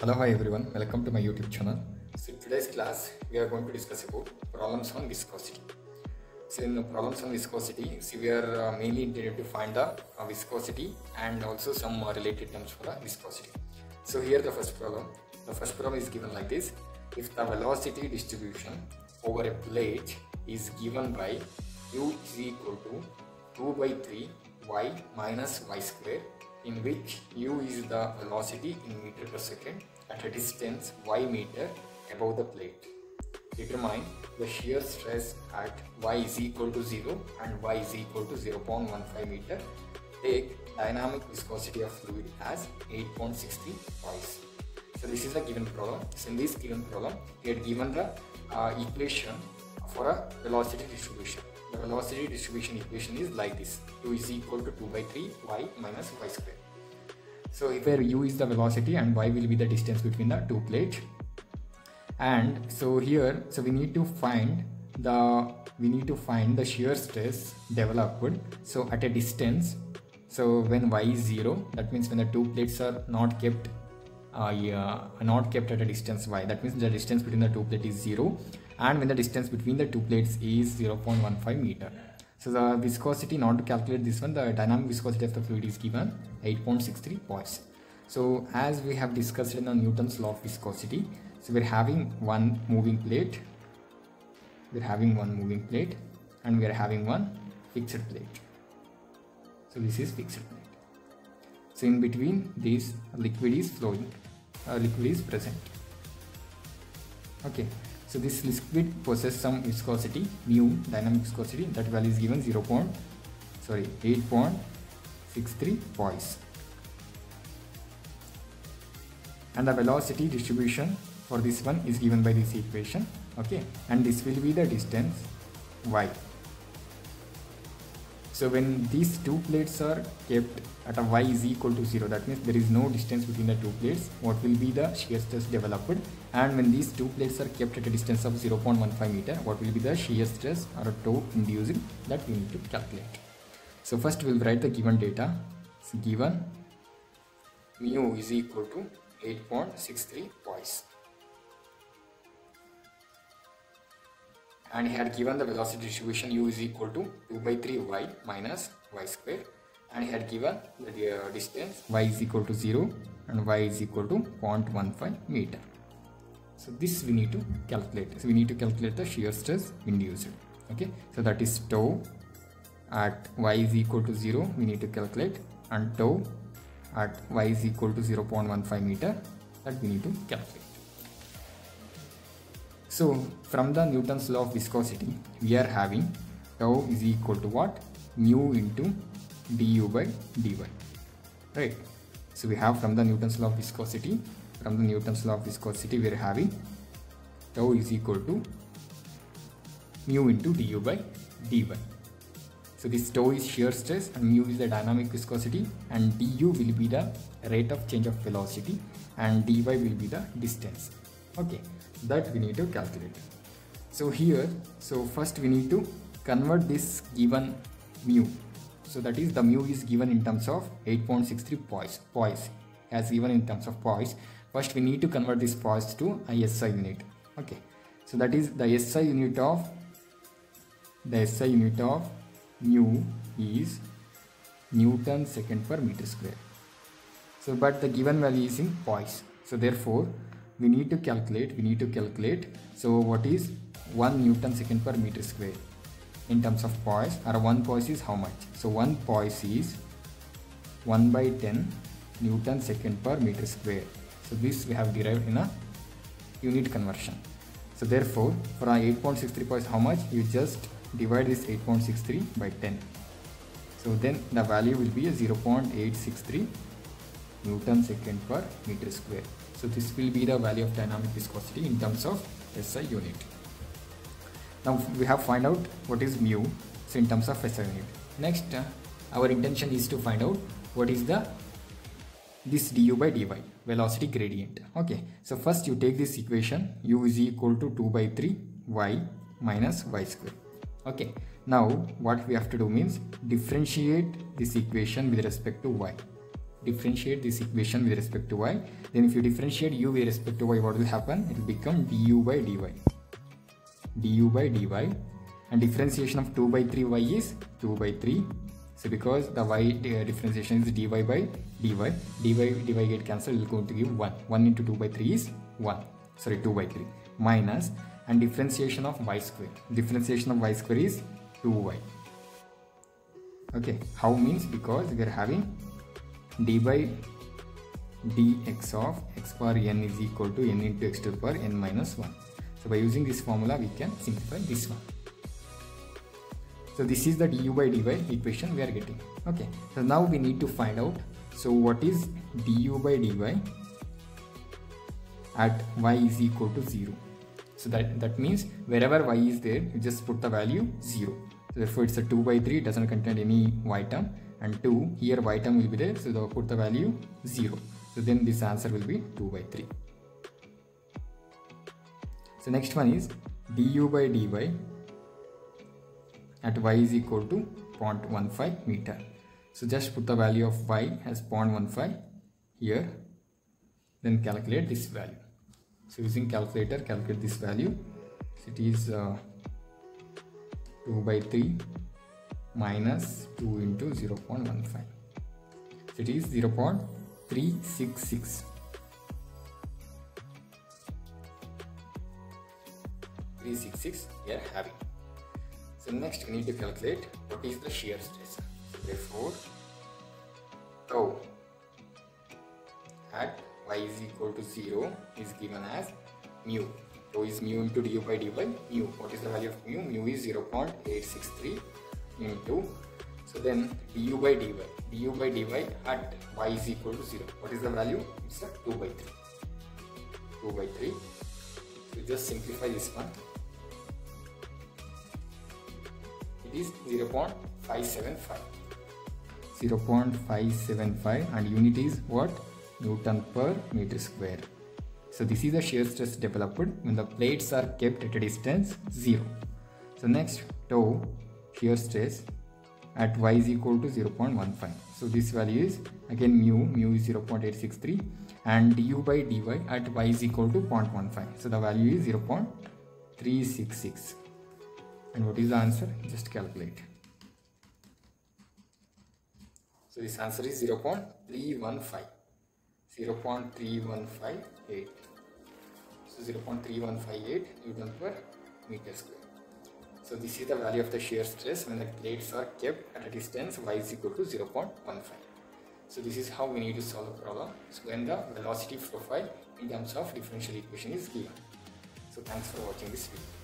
Hello, hi everyone. Welcome to my YouTube channel. So in today's class, we are going to discuss about problems on viscosity. So in the problems on viscosity, we are mainly intended to find the viscosity and also some related terms for the viscosity. So here the first problem. The first problem is given like this. If the velocity distribution over a plate is given by u is equal to 2 by 3 y minus y square, in which u is the velocity in meter per second at a distance y meter above the plate. Determine the shear stress at y is equal to 0 and y is equal to 0.15 meter. Take dynamic viscosity of fluid as 8.63 pounds. So this is a given problem. So in this given problem, we had given the equation for a velocity distribution. The velocity distribution equation is like this: u is equal to 2 by 3 y minus y square. So where u is the velocity and y will be the distance between the two plates. And so here, so we need to find the shear stress developed. So at a distance, so when y is 0, that means when the two plates are not kept at a distance y, that means the distance between the two plates is 0, and when the distance between the two plates is 0.15 meter. So the viscosity, not to calculate this one, the dynamic viscosity of the fluid is given 8.63 points. So as we have discussed in the Newton's law of viscosity, so we're having one moving plate, and we are having one fixed plate. So this is fixed plate. So in between these, liquid is flowing, liquid is present. Okay, so this liquid possesses some viscosity, mu, dynamic viscosity. That value is given 8.63 points. And the velocity distribution for this one is given by this equation. Okay, and this will be the distance y. So when these two plates are kept at a y is equal to 0, that means there is no distance between the two plates, what will be the shear stress developed? And when these two plates are kept at a distance of 0.15 meter, what will be the shear stress or tow induced, that we need to calculate. So first we will write the given data. So given mu is equal to 8.63 points. And he had given the velocity distribution u is equal to 2 by 3 y minus y square, and he had given the distance y is equal to 0 and y is equal to 0.15 meter. So this we need to calculate. So we need to calculate the shear stress induced. Okay, so that is tau at y is equal to 0 we need to calculate, and tau at y is equal to 0.15 meter, that we need to calculate. So from the Newton's law of viscosity, we are having tau is equal to what? Mu into du by dy, right? So we have from the Newton's law of viscosity, we are having tau is equal to mu into du by dy. So this tau is shear stress and mu is the dynamic viscosity, and du will be the rate of change of velocity and dy will be the distance. Okay, that we need to calculate. So here, so first we need to convert this given mu. So that is, the mu is given in terms of 8.63 poise, as given in terms of poise. First we need to convert this poise to a SI unit. Okay, so that is the SI unit of mu is Newton second per meter square. So but the given value is in poise. So therefore we need to calculate. So what is 1 Newton second per meter square in terms of poise, or 1 poise is how much? So 1 poise is 1 by 10 Newton second per meter square. So this we have derived in a unit conversion. So therefore for our 8.63 poise, how much? You just divide this 8.63 by 10. So then the value will be a 0.863 Newton second per meter square. So this will be the value of dynamic viscosity in terms of SI unit. Now we have find out what is mu, so in terms of SI unit. Next, our intention is to find out what is this du by dy, velocity gradient. Okay, so first you take this equation, u is equal to 2 by 3 y minus y square. Okay, now what we have to do means differentiate this equation with respect to y. differentiate this equation with respect to y. Then if you differentiate u with respect to y, what will happen? It will become du by dy. Du by dy, and differentiation of 2 by 3 y is 2 by 3. So because the y differentiation is dy by dy get cancelled, we are going to give 1. 1 into 2 by 3 is 1. Sorry, 2 by 3 minus, and differentiation of y square. Differentiation of y square is 2y. Okay, how means? Because we are having d by dx of x power n is equal to n into x to the power n minus 1. So by using this formula, we can simplify this one. So this is the du by dy equation we are getting. Okay, so now we need to find out, so what is du by dy at y is equal to 0. So that means wherever y is there, you just put the value 0. So therefore it's a 2 by 3, it doesn't contain any y term, and 2, here y term will be there, so put the value 0. So then this answer will be 2 by 3. So next one is du by dy at y is equal to 0.15 meter. So just put the value of y as 0.15 here, then calculate this value. So using calculator, calculate this value. So it is 2 by 3 minus 2 into 0.15. So it is 0.366. 366 we are having. So next we need to calculate what is the shear stress. So therefore tau at y is equal to 0 is given as mu. Tau is mu into du by dy mu. What is the value of mu? Mu is 0.863 into, so then du by dy at y is equal to 0. What is the value? It's a 2 by 3. 2 by 3. So just simplify this one. It is 0.575. 0.575, and unit is what? Newton per meter square. So this is the shear stress developed when the plates are kept at a distance 0. So next, tau shear stress at y is equal to 0.15. So this value is again mu is 0.863, and du by dy at y is equal to 0.15. So the value is 0.366. And what is the answer? Just calculate. So this answer is 0.315. 0.3158. So 0.3158 Newton per meter square. So this is the value of the shear stress when the plates are kept at a distance y is equal to 0.15. So this is how we need to solve the problem. So when the velocity profile in terms of differential equation is given. So thanks for watching this video.